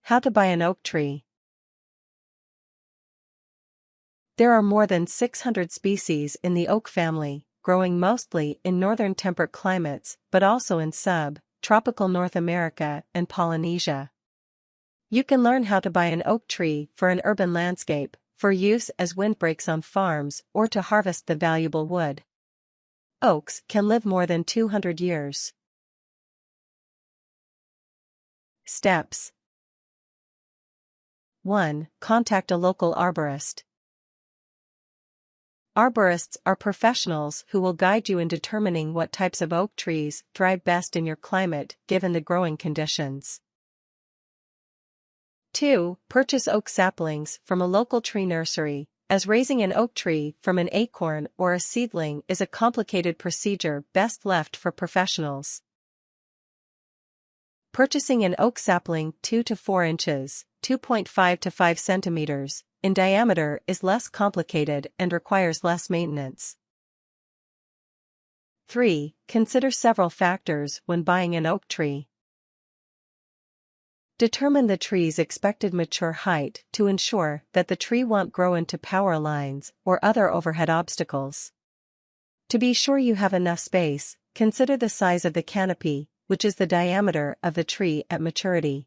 How to buy an oak tree. There are more than 600 species in the oak family, growing mostly in northern temperate climates, but also in sub-tropical North America and Polynesia. You can learn how to buy an oak tree for an urban landscape, for use as windbreaks on farms or to harvest the valuable wood. Oaks can live more than 200 years. Steps. 1. Contact a local arborist. Arborists are professionals who will guide you in determining what types of oak trees thrive best in your climate given the growing conditions. 2. Purchase oak saplings from a local tree nursery, as raising an oak tree from an acorn or a seedling is a complicated procedure best left for professionals. Purchasing an oak sapling 2 to 4 inches, 2.5 to 5 centimeters, in diameter is less complicated and requires less maintenance. 3. Consider several factors when buying an oak tree. Determine the tree's expected mature height to ensure that the tree won't grow into power lines or other overhead obstacles. To be sure you have enough space, consider the size of the canopy, which is the diameter of the tree at maturity.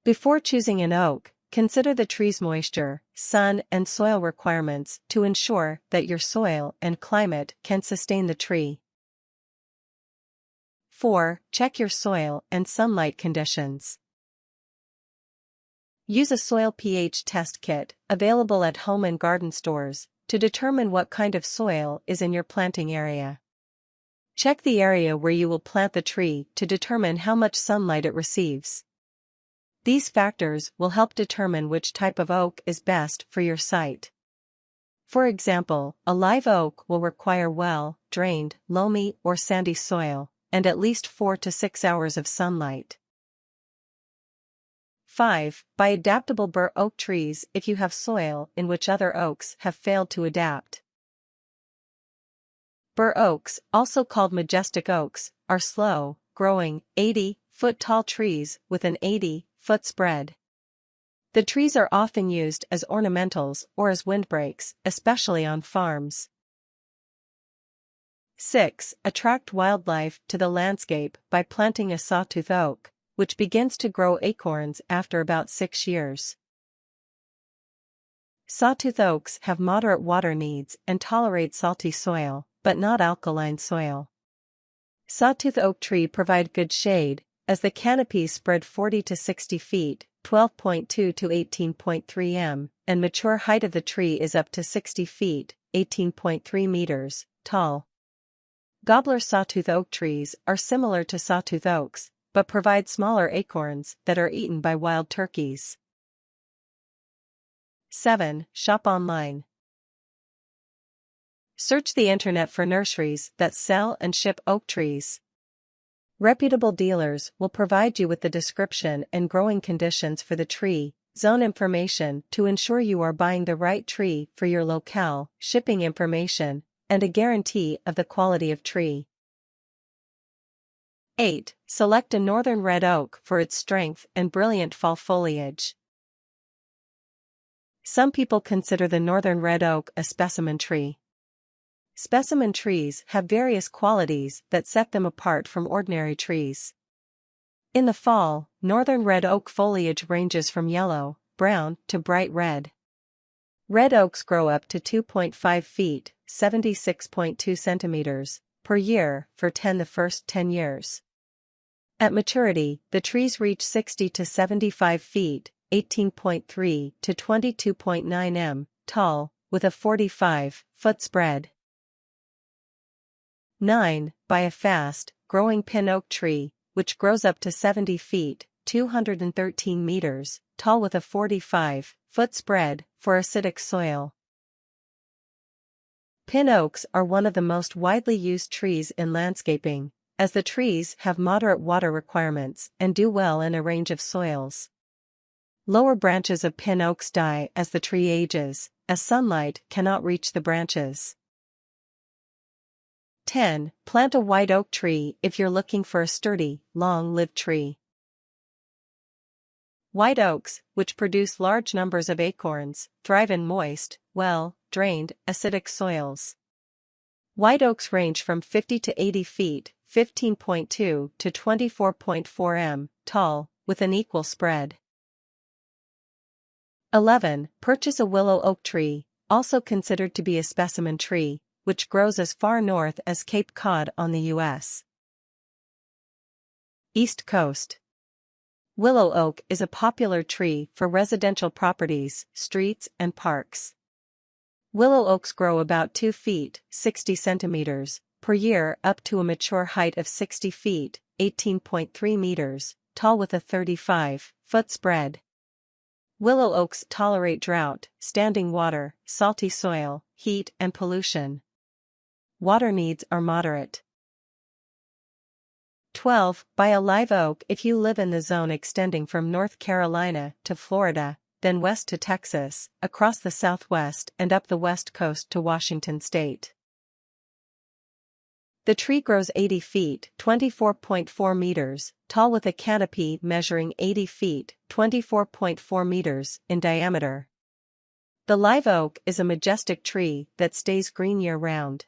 Before choosing an oak, consider the tree's moisture, sun and soil requirements to ensure that your soil and climate can sustain the tree. 4. Check your soil and sunlight conditions. Use a soil pH test kit, available at home and garden stores, to determine what kind of soil is in your planting area. Check the area where you will plant the tree to determine how much sunlight it receives. These factors will help determine which type of oak is best for your site. For example, a live oak will require well-drained, loamy or sandy soil, and at least 4 to 6 hours of sunlight. 5. Buy adaptable bur oak trees if you have soil in which other oaks have failed to adapt. Bur oaks, also called majestic oaks, are slow-growing, 80-foot-tall trees with an 80-foot spread. The trees are often used as ornamentals or as windbreaks, especially on farms. 6. Attract wildlife to the landscape by planting a sawtooth oak, which begins to grow acorns after about 6 years. Sawtooth oaks have moderate water needs and tolerate salty soil, but not alkaline soil. Sawtooth oak tree provide good shade, as the canopies spread 40 to 60 feet, 12.2 to 18.3 m, and mature height of the tree is up to 60 feet, 18.3 meters, tall. Gobbler sawtooth oak trees are similar to sawtooth oaks, but provide smaller acorns that are eaten by wild turkeys. 7. Shop online. Search the internet for nurseries that sell and ship oak trees. Reputable dealers will provide you with the description and growing conditions for the tree, zone information to ensure you are buying the right tree for your locale, shipping information, and a guarantee of the quality of tree. 8. Select a northern red oak for its strength and brilliant fall foliage. Some people consider the northern red oak a specimen tree. Specimen trees have various qualities that set them apart from ordinary trees. In the fall, northern red oak foliage ranges from yellow, brown, to bright red. Red oaks grow up to 2.5 feet, 76.2 centimeters, per year for the first 10 years. At maturity, the trees reach 60 to 75 feet, 18.3 to 22.9 m, tall, with a 45-foot spread. 9. Buy a fast-growing pin oak tree, which grows up to 70 feet, 213 meters, tall with a 45-foot spread, for acidic soil. Pin oaks are one of the most widely used trees in landscaping, as the trees have moderate water requirements and do well in a range of soils. Lower branches of pin oaks die as the tree ages, as sunlight cannot reach the branches. 10. Plant a white oak tree if you're looking for a sturdy, long-lived tree. White oaks, which produce large numbers of acorns, thrive in moist, well-drained, acidic soils. White oaks range from 50 to 80 feet, 15.2 to 24.4 m, tall, with an equal spread. 11. Purchase a willow oak tree, also considered to be a specimen tree, which grows as far north as Cape Cod on the U.S. East Coast. Willow oak is a popular tree for residential properties, streets, and parks. Willow oaks grow about 2 feet, 60 centimeters, per year up to a mature height of 60 feet, 18.3 meters, tall with a 35-foot spread. Willow oaks tolerate drought, standing water, salty soil, heat, and pollution. Water needs are moderate. 12. Buy a live oak if you live in the zone extending from North Carolina to Florida, then west to Texas, across the Southwest and up the West Coast to Washington State. The tree grows 80 feet, 24.4 meters, tall with a canopy measuring 80 feet, 24.4 meters, in diameter. The live oak is a majestic tree that stays green year-round.